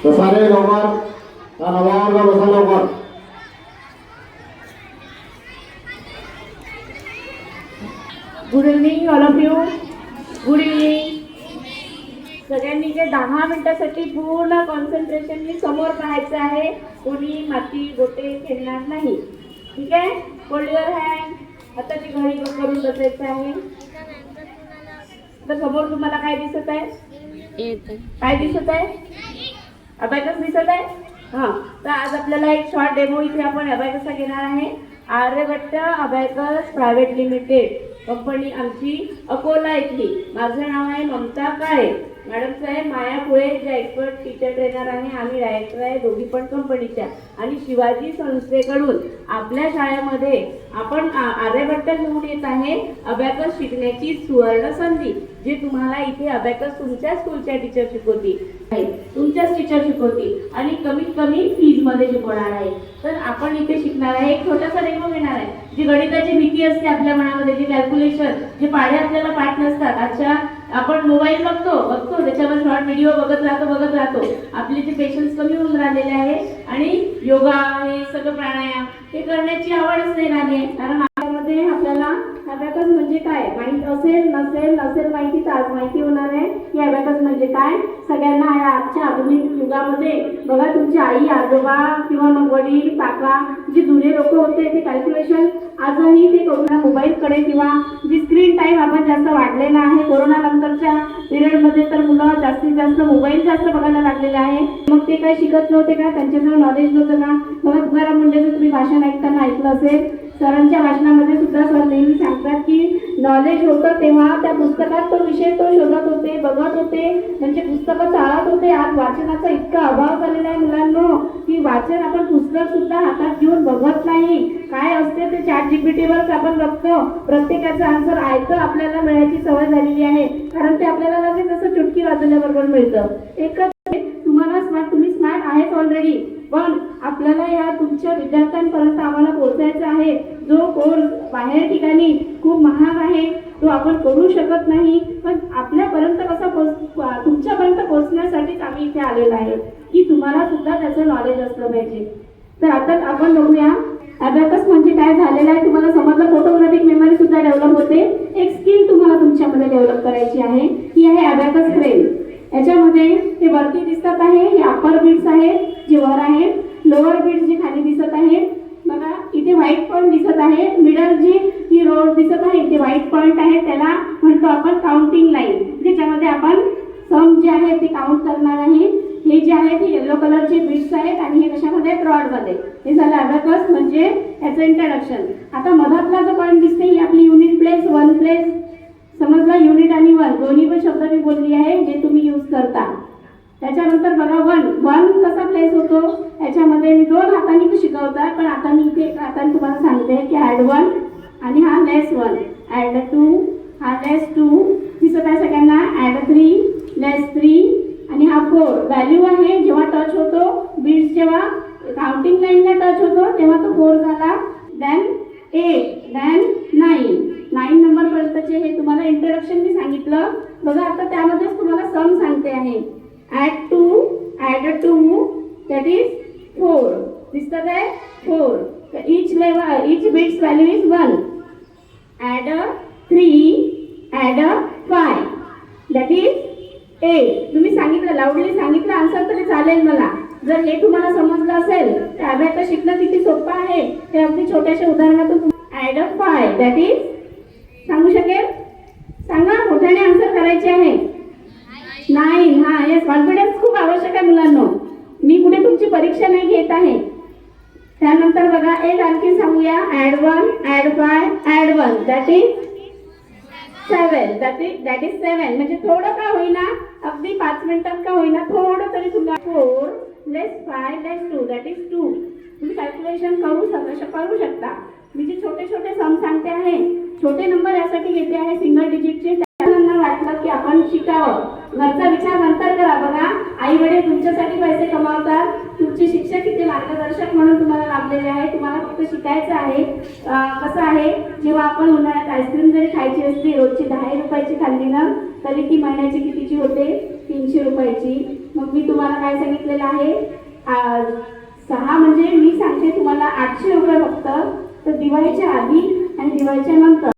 तो सारे लवकर नवा बसा लवकर. Good evening all of you. Good evening. सगळ्यांनी जे 10 मिनिटासाठी पूर्ण कॉन्सन्ट्रेशननी समोर पाहायचं आहे. कोणी माती गोटे खेळणार नाही. ठीक आहे. Hold your hand. आता ती घडी करून बसायचं आहे. आता समोर तुम्हाला काय दिसत आहे? काय दिसत आहे? अबॅकस दिसत आहे. हां, तर आज आपल्याला एक शॉर्ट डेमो इथे आपण अबॅकसचा घेणार आहे. Aryabhatta abacus private limited company आमची अकोला इथली. माझं नाव आहे ममता काळे. मॅडमचं आहे माया पुळे, ज्या एक्सपर्ट टीचर ट्रेनर आहे. आम्ही डायरेक्टर आहे दोघी पण कंपनीच्या. आणि शिवाजी संस्थेकडून आपल्या शाळेमध्ये आपण आर्यभट्ट घेऊन येत आहे अबॅकस शिकण्याची सुवर्ण संधी. जे तुम्हाला इथे अबॅकस तुमच्या स्कूलच्या टीचर शिकवतील, तुमच्याच टीचर शिकवतील आणि कमीत कमी फीजमध्ये शिकवणार आहे. तर आपण इथे शिकणार आहे. एक छोटासा डेमो घेणार आहे. जी गणिताची भीती असते आपल्या मनामध्ये, जे कॅल्क्युलेशन, जे पाढे आपल्याला पाठ नसतात. अच्छा, आपण मोबाईल बघतो त्याच्यावर शॉर्ट व्हिडिओ बघत राहतो. आपले जे पेशन्स कमी होऊन राहिलेले आहे आणि योगा हे सगळं प्राणायाम हे करण्याची आवडच नाही राहिली. कारण आपल्यामध्ये आपल्याला अबॅकस म्हणजे काय माहिती नसेल माहिती, तर आज माहिती होणार आहे की अबॅकस म्हणजे काय. सगळ्यांना या आजच्या आधुनिक युगामध्ये बघा, तुमची आई आजोबा किंवा मग वडील काका जे जुने लोक होते ते कॅल्क्युलेशन आजही ते कोरोना मोबाईलकडे किंवा जी स्क्रीन टाईम आपण जास्त वाढलेला आहे कोरोना नंतरच्या पिरियडमध्ये, तर मुलं जास्तीत जास्त मोबाईल जास्त बघायला लागलेले आहे. मग ते काय शिकत नव्हते का? त्यांच्याजवळ नॉलेज नव्हतं का? बघा, तुकाराम मुंडेचं तुम्ही भाषण ऐकताना ऐकलं असेल. सरांच्या भाषणामध्ये सुद्धा सर नेहमी सांगतात की नॉलेज होतं तेव्हा त्या पुस्तकात तो विषय तो शोधत होते, बघत होते, त्यांचे पुस्तकं चाळत होते. आज वाचनाचा इतका अभाव झालेला आहे मुलांनो की वाचन आपण पुस्तक सुद्धा हातात घेऊन बघत नाही. काय असते ते चॅट जीपीटीवरच आपण बघतो. प्रत्येकाचं आन्सर ऐकतं आपल्याला मिळायची सवय झालेली आहे. कारण ते आपल्याला लगेच असं चुटकी वाजवल्याबरोबर मिळतं. एकच तुम्ही स्मार्ट आहेच ऑलरेडी, पण आपल्याला या तुमच्या विद्यार्थ्यांपर्यंत आम्हाला पोहोचायचं आहे. जो कोर्स बाहेर ठिकाणी खूप महाग आहे तो आपण करू शकत नाही, पण आपल्यापर्यंत कसा तुमच्यापर्यंत पोहोचण्यासाठीच आम्ही इथे आलेलो आहे की तुम्हाला सुद्धा त्याचं नॉलेज असलं पाहिजे. तर आता आपण बघूया अबॅकस म्हणजे काय झालेलं आहे. तुम्हाला समजलं. फोटोग्राफिक मेमरी सुद्धा डेव्हलप होते. एक स्किल तुम्हाला तुमच्यामध्ये डेव्हलप करायची आहे. ही आहे अबॅकस फ्रेम. याच्यामध्ये हे वरती दिसत आहे, हे अपर बीट्स आहेत जे वर आहेत, लोअर बीट्स जे खाली दिसत आहेत. बघा, इथे व्हाईट पॉईंट दिसत आहे. मिडल जी ही रोड दिसत आहे ते व्हाईट पॉईंट आहे. त्याला म्हणतो आपण काउंटिंग लाईन, ज्याच्यामध्ये आपण सम जे आहे ते काउंट करणार आहे. हे जे आहेत हे येलो कलरचे बीट्स आहेत आणि हे कशामध्ये रॉडमध्ये. हे झालं अबॅकस म्हणजे याचं इंट्रोडक्शन. आता मधातला जो पॉईंट दिसते ही आपली युनिट प्लेस, वन प्लेस. समजला? युनिट आणि वन दोन्ही पण शब्द मी बोलली आहे जे तुम्ही यूज करता. त्याच्यानंतर बघा वन कसा प्लेस होतो. याच्यामध्ये मी 2 हातांनी शिकवतात, पण आता मी इथे 1 हाताने तुम्हाला सांगते की ॲड 1 आणि हा लेस 1, ॲड 2, हा लेस 2 दिसत आहे सगळ्यांना. ॲड 3, लेस 3 आणि हा 4. व्हॅल्यू आहे जेव्हा टच होतो बीट्स, जेव्हा काउंटिंग लाईनला टच होतो तेव्हा तो 4 झाला. देन 8, देन 9 नंबर पर्यंतचे हे तुम्हाला इंट्रोडक्शन मी सांगितलं. बघा, आता त्यामध्येच तुम्हाला सम सांगते आहे. Add 2 that is 4. दिसतं काय? 4. each bit's value is 1. Add 3, add 5 that is 8. तुम्ही सांगितलं, लाऊडली सांगितलं आन्सर तरी चालेल मला. जर हे तुम्हाला समजलं असेल तर अबॅकस शिकणं किती सोपं आहे हे अगदी छोट्याशा उदाहरणातून. ॲड 5 दॅट इज सांगू शकेल? सांगा, मोठ्याने आन्सर करायचे आहे. 9. हा, येस, कॉन्फिडन्स खूप आवश्यक आहे मुलांनो. मी कुठे तुमची परीक्षा नाही घेत आहे. त्यानंतर बघा, एक आणखी सांगूया. Add 1, add 5, add 1 that is 7. That is 7. म्हणजे थोडं का होईना, अगदी 5 मिनिटात का होईना, थोडं तरी तुला 4 लेस 5 लेस 2 दॅट इज 2. तुम्ही कॅल्क्युलेशन करू शकता. मी जे छोटे छोटे सम सांगते आहे, छोटे नंबर यासाठी घेते आहे सिंगल डिजिटचे. त्यांना वाटलं की आपण शिकावं. घरचा विचार नंतर करा. बघा, आई वडील तुमच्यासाठी पैसे कमावतात, तुमचे शिक्षक इथे मार्गदर्शक म्हणून तुम्हाला लाभलेले आहे. तुम्हाला फक्त शिकायचं आहे. कसं आहे, जेव्हा आपण उन्हाळ्यात आईस्क्रीम जरी खायची असते रोजची 10 रुपयाची खाल्ली ना, तरी ती महिन्याची कितीची होते? 300 रुपयाची. मग मी तुम्हाला काय सांगितलेलं आहे 6 म्हणजे मी सांगते तुम्हाला 800 रुपये फक्त. तर दिवाळीच्या आधी आणि दिवाळीच्या नंतर